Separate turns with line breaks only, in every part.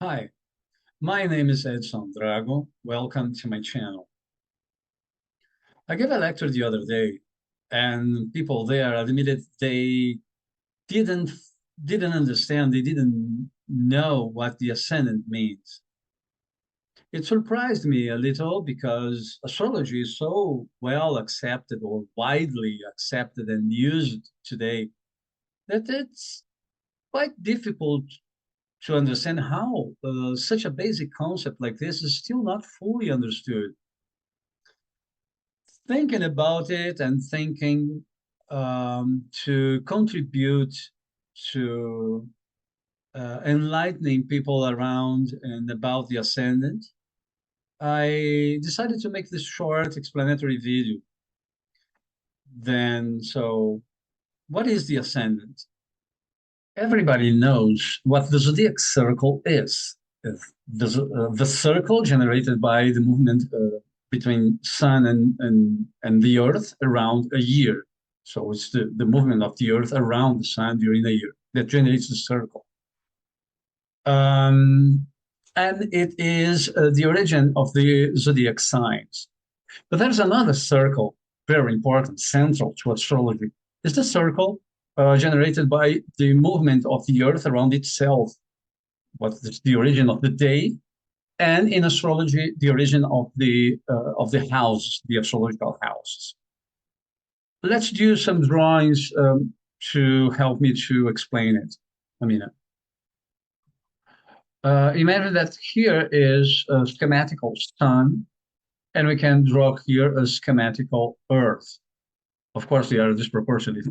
Hi, my name is Edson Drago. Welcome to my channel. I gave a lecture the other day, and people there admitted they didn't didn't understand, they didn't know what the ascendant means. It surprised me a little because astrology is so well accepted or widely accepted and used today that it's quite difficult to understand how such a basic concept like this is still not fully understood. Thinking about it and thinking to contribute to enlightening people around and about the ascendant, I decided to make this short explanatory video. What is the ascendant? Everybody knows what the Zodiac Circle is. The circle generated by the movement between Sun and the Earth around a year. So it's the movement of the Earth around the Sun during a year that generates the circle. Um, and it is the origin of the zodiac signs. But there's another circle, very important, central to astrology. It's the circle generated by the movement of the Earth around itself. What is the origin of the day, and in astrology, the origin of the house, the astrological houses. Let's do some drawings to help me to explain it. I mean, imagine that here is a schematical sun, and we can draw here a schematical earth. Of course, they are disproportionate,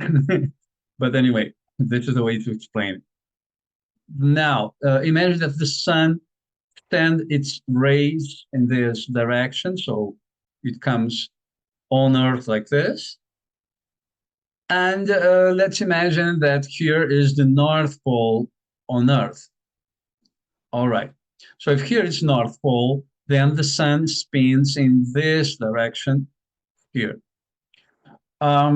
but anyway, this is the way to explain it. Now, imagine that the sun sends its rays in this direction, so it comes on Earth like this. And let's imagine that here is the North Pole on Earth. All right. So if here is North Pole, then the sun spins in this direction here. All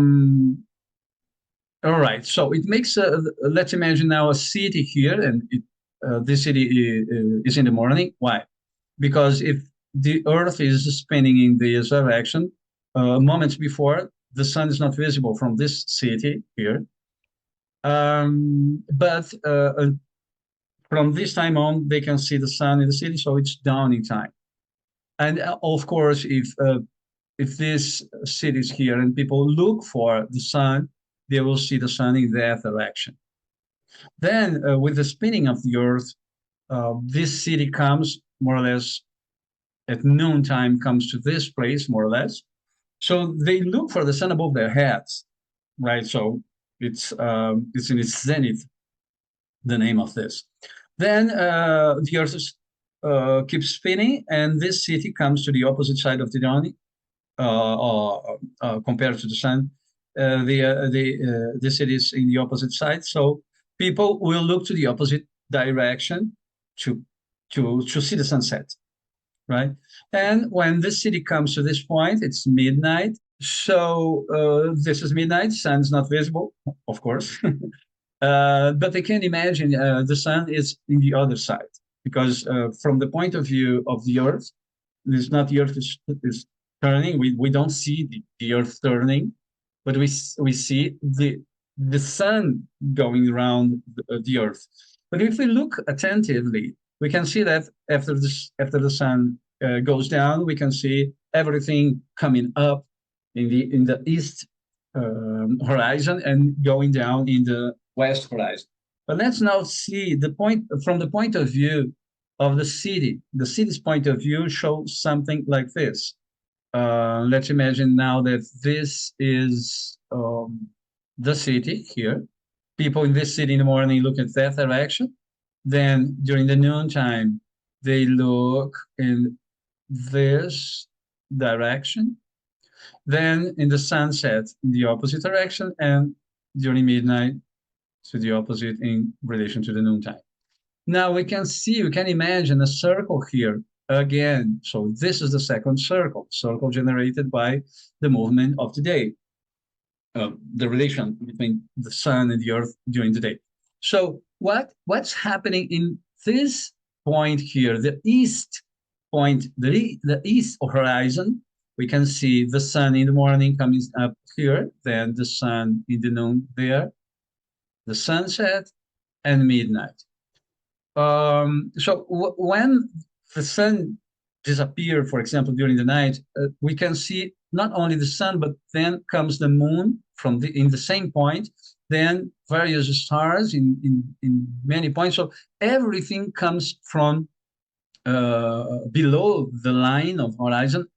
right. So it makes let's imagine now a city here, and this city is in the morning. Why? Because if the Earth is spinning in this direction, moments before, the sun is not visible from this city here. But from this time on, they can see the sun in the city, so it's dawning time. And of course, if this city is here and people look for the sun, they will see the sun in that direction. Then, with the spinning of the Earth, this city comes more or less at noontime, comes to this place more or less. So they look for the sun above their heads, right? So it's in its zenith, the name of this. Then the Earth keeps spinning, and this city comes to the opposite side of the dawning, compared to the sun. The city is in the opposite side, so people will look to the opposite direction to see the sunset, right? And when this city comes to this point, it's midnight. So this is midnight. Sun's not visible, of course, but they can imagine the sun is in the other side because from the point of view of the Earth, it's not the Earth is turning. We don't see the Earth turning, but we see the sun going around the Earth. But if we look attentively, we can see that after the sun goes down, we can see everything coming up in the east horizon and going down in the west horizon. But let's now see the point from the point of view of the city. The city's point of view shows something like this. Let's imagine now that this is the city here. People in this city in the morning look at that direction. Then during the noontime, they look in this direction. Then in the sunset, in the opposite direction, and during midnight, to the opposite in relation to the noontime. Now we can imagine a circle here again. So this is the second circle generated by the movement of the day, the relation between the sun and the earth during the day. So what's happening in this point here, the east point, the east horizon, we can see the sun in the morning coming up here, then the sun in the noon there, the sunset, and midnight. So when the sun disappears, for example, during the night, we can see not only the sun, but then comes the moon from in the same point, then various stars in many points. So everything comes from below the line of horizon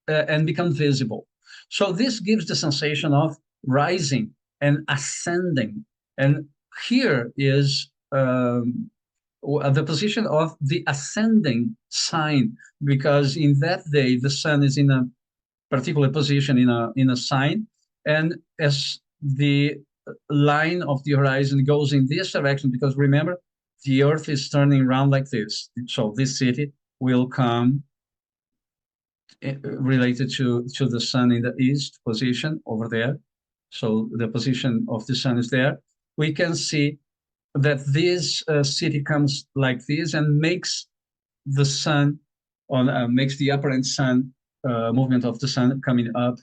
and becomes visible. So this gives the sensation of rising and ascending. And here is the position of the ascending sign, because in that day the sun is in a particular position in a sign, and as the line of the horizon goes in this direction, because remember, the earth is turning around like this, so this city will come related to the sun in the east position over there. So the position of the sun is there. We can see that this city comes like this and makes the sun makes the apparent sun movement of the sun coming up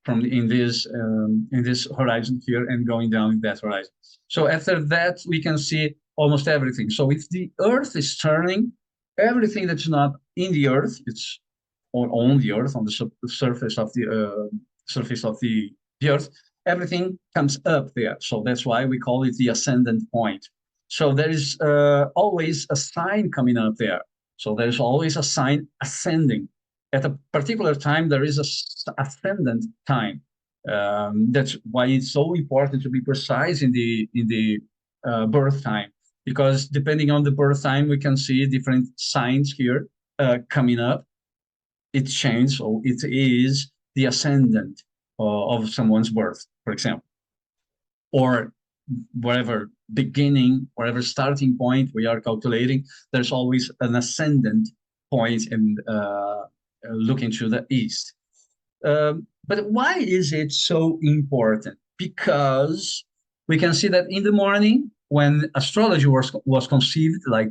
from in this horizon here and going down in that horizon. So after that, we can see almost everything. So if the earth is turning, everything that's not in the earth, it's or on the earth, on the surface of the earth, everything comes up there. So that's why we call it the ascendant point. So there is always a sign coming up there. So there's always a sign ascending. At a particular time, there is a ascendant time. That's why it's so important to be precise in the birth time, because depending on the birth time, we can see different signs here coming up. It changes, so it is the ascendant of someone's birth, for example, or whatever beginning, whatever starting point we are calculating, there's always an ascendant point and looking to the east. But why is it so important? Because we can see that in the morning, when astrology was conceived, like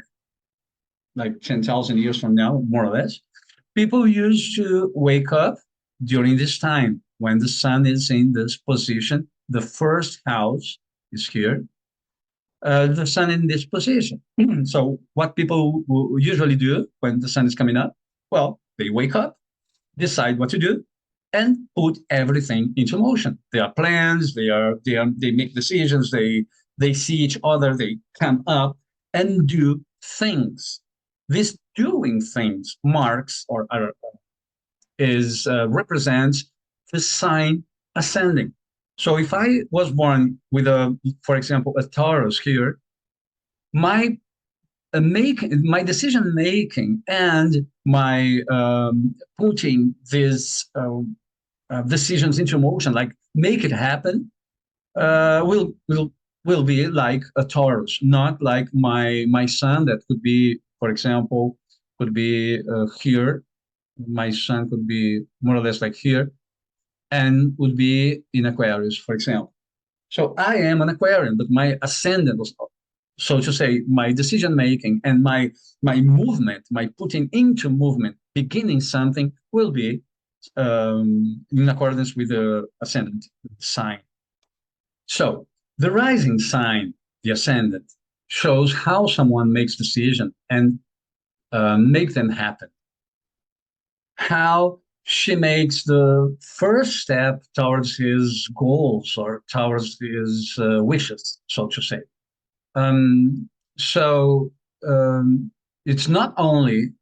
10,000 years from now, more or less, people used to wake up during this time when the sun is in this position. The first house is here. The sun in this position. So what people usually do when the sun is coming up, well, they wake up, decide what to do, and put everything into motion. There are plans, they make decisions, they see each other, they come up and do things. This doing things marks or represents the sign ascending. So if I was born with for example, a Taurus here, my my decision making and my putting these decisions into motion, like make it happen, will be like a Taurus, not like my sun that could be, for example, could be here. My sun could be more or less like here, and would be in Aquarius, for example. So I am an Aquarian, but my ascendant was, so to say, my decision making and my movement, my putting into movement, beginning something, will be in accordance with the ascendant sign. So the rising sign, the ascendant, shows how someone makes decision and make them happen. How she makes the first step towards his goals or towards his wishes, so to say. So it's not only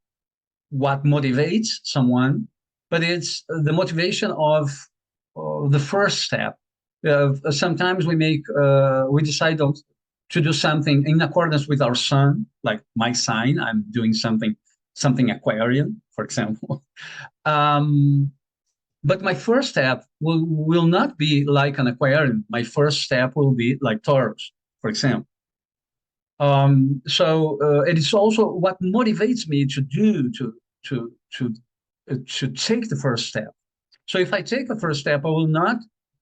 what motivates someone, but it's the motivation of the first step. Sometimes we decide to do something in accordance with our sun, like my sign. I'm doing something Aquarian, for example. But my first step will not be like an Aquarian. My first step will be like Taurus, for example. So it is also what motivates me to do to take the first step. So if I take the first step, I will not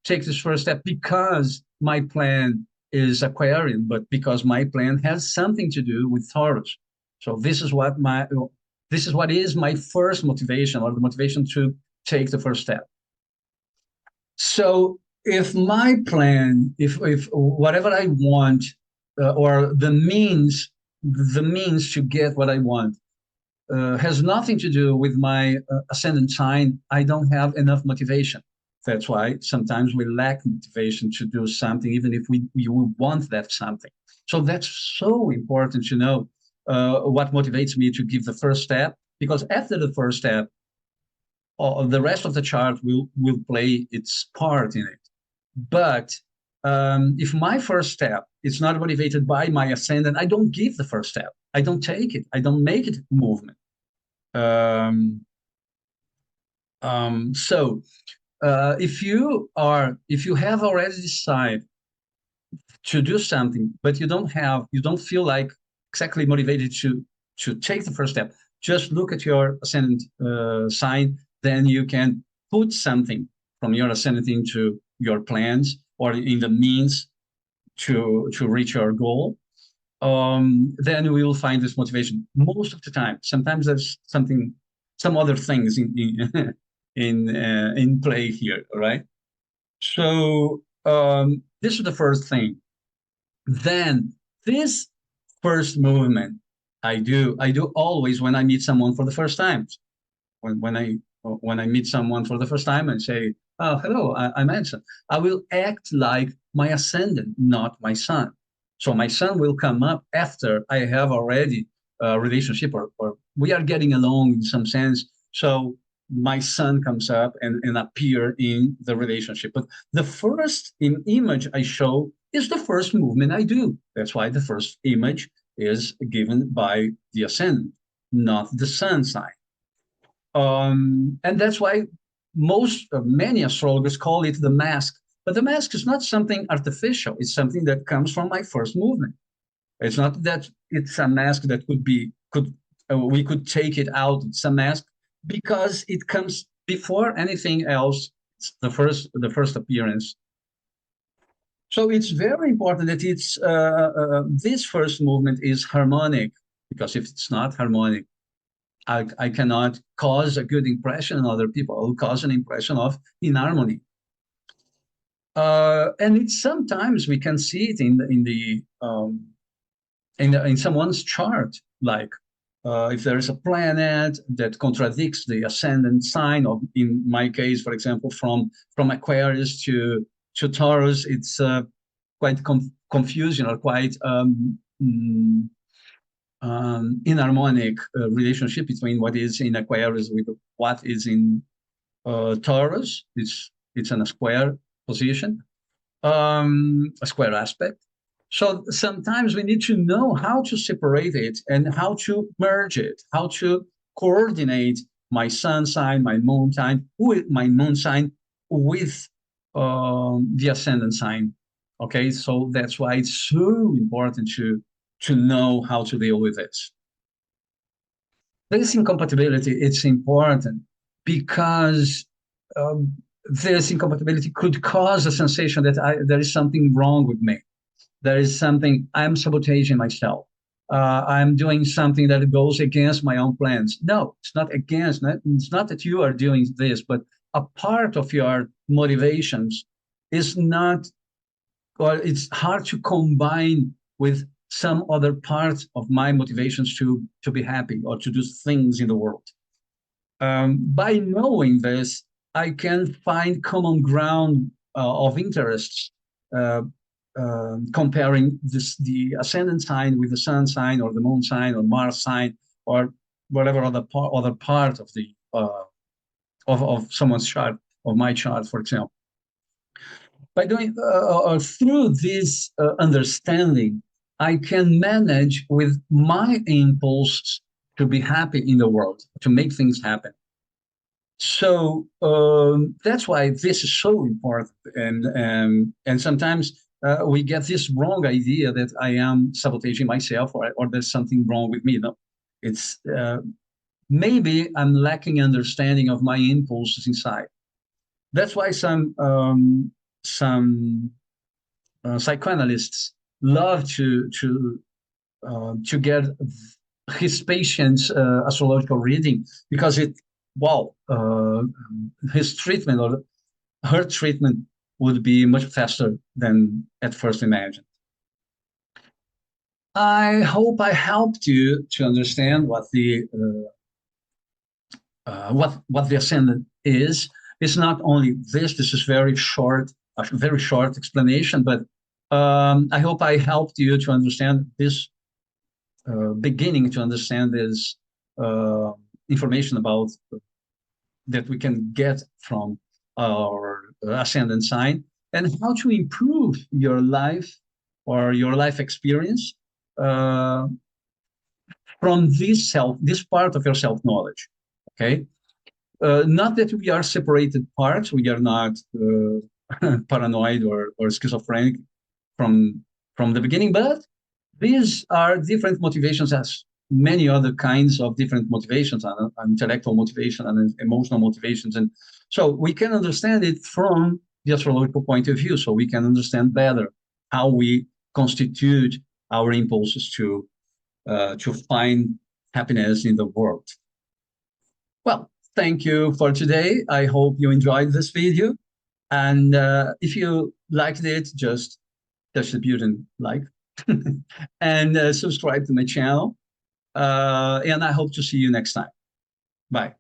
take this first step because my plan is Aquarian, but because my plan has something to do with Taurus. So this is what is my first motivation, or the motivation to take the first step. So if my plan, if whatever I want, or the means to get what I want, has nothing to do with my ascendant sign, I don't have enough motivation. That's why sometimes we lack motivation to do something, even if we want that something. So that's so important to know what motivates me to give the first step, because after the first step, the rest of the chart will play its part in it. But if my first step is not motivated by my ascendant, I don't give the first step. I don't take it. I don't make it movement. So if you have already decided to do something, but you don't feel like exactly motivated to take the first step, just look at your ascendant sign. Then you can put something from your ascendant into your plans, or in the means to reach your goal. Then we will find this motivation most of the time. Sometimes there's some other things in play here, right? So this is the first thing. Then this first movement I do always when I meet someone for the first time. When I meet someone for the first time and say, "Oh, hello, I'm Anson," I will act like my ascendant, not my sun. So my sun will come up after I have already a relationship, or we are getting along in some sense. So my sun comes up and appear in the relationship. But the first image I show is the first movement I do. That's why the first image is given by the ascendant, not the sun sign. And that's why many astrologers call it the mask. But the mask is not something artificial. It's something that comes from my first movement. It's not that it's a mask that we could take it out. It's a mask because it comes before anything else. It's the first appearance. So it's very important that this first movement is harmonic, because if it's not harmonic, I cannot cause a good impression on other people. I'll cause an impression of inharmony. And it's sometimes we can see it in someone's chart, like if there is a planet that contradicts the ascendant sign, or in my case, for example, from Aquarius to Taurus, it's quite confusing, or quite inharmonic relationship between what is in Aquarius with what is in Taurus. It's in a square position, a square aspect. So sometimes we need to know how to separate it and how to merge it, how to coordinate my sun sign, my moon sign, with the ascendant sign. Okay, so that's why it's so important to know how to deal with this. This incompatibility, it's important because this incompatibility could cause a sensation that there is something wrong with me. There is something, I'm sabotaging myself. I'm doing something that goes against my own plans. No, it's not against. It's not that you are doing this, but a part of your motivations is not, or it's hard to combine with some other parts of my motivations to be happy or to do things in the world. By knowing this, I can find common ground of interests, uh, comparing the ascendant sign with the sun sign, or the moon sign, or Mars sign, or whatever other part of the of someone's chart, of my chart, for example. By doing or through this understanding, I can manage with my impulse to be happy in the world, to make things happen. So that's why this is so important, and sometimes we get this wrong idea that I am sabotaging myself, or there's something wrong with me. No, it's maybe I'm lacking understanding of my impulses inside. That's why some psychoanalysts love to get his patient's astrological reading, because his treatment or her treatment would be much faster than at first imagined. I hope I helped you to understand what the ascendant is. It's not only this. This is a very short explanation, but I hope I helped you to understand this, beginning to understand this information about that we can get from our ascendant sign, and how to improve your life or your life experience uh, from this part of your self knowledge. Okay, not that we are separated parts. We are not paranoid or schizophrenic from the beginning, but these are different motivations, as many other kinds of different motivations, intellectual motivation and emotional motivations. And so we can understand it from the astrological point of view, so we can understand better how we constitute our impulses to find happiness in the world. Well, thank you for today. I hope you enjoyed this video. And if you liked it, just touch the button like and subscribe to my channel. And I hope to see you next time. Bye.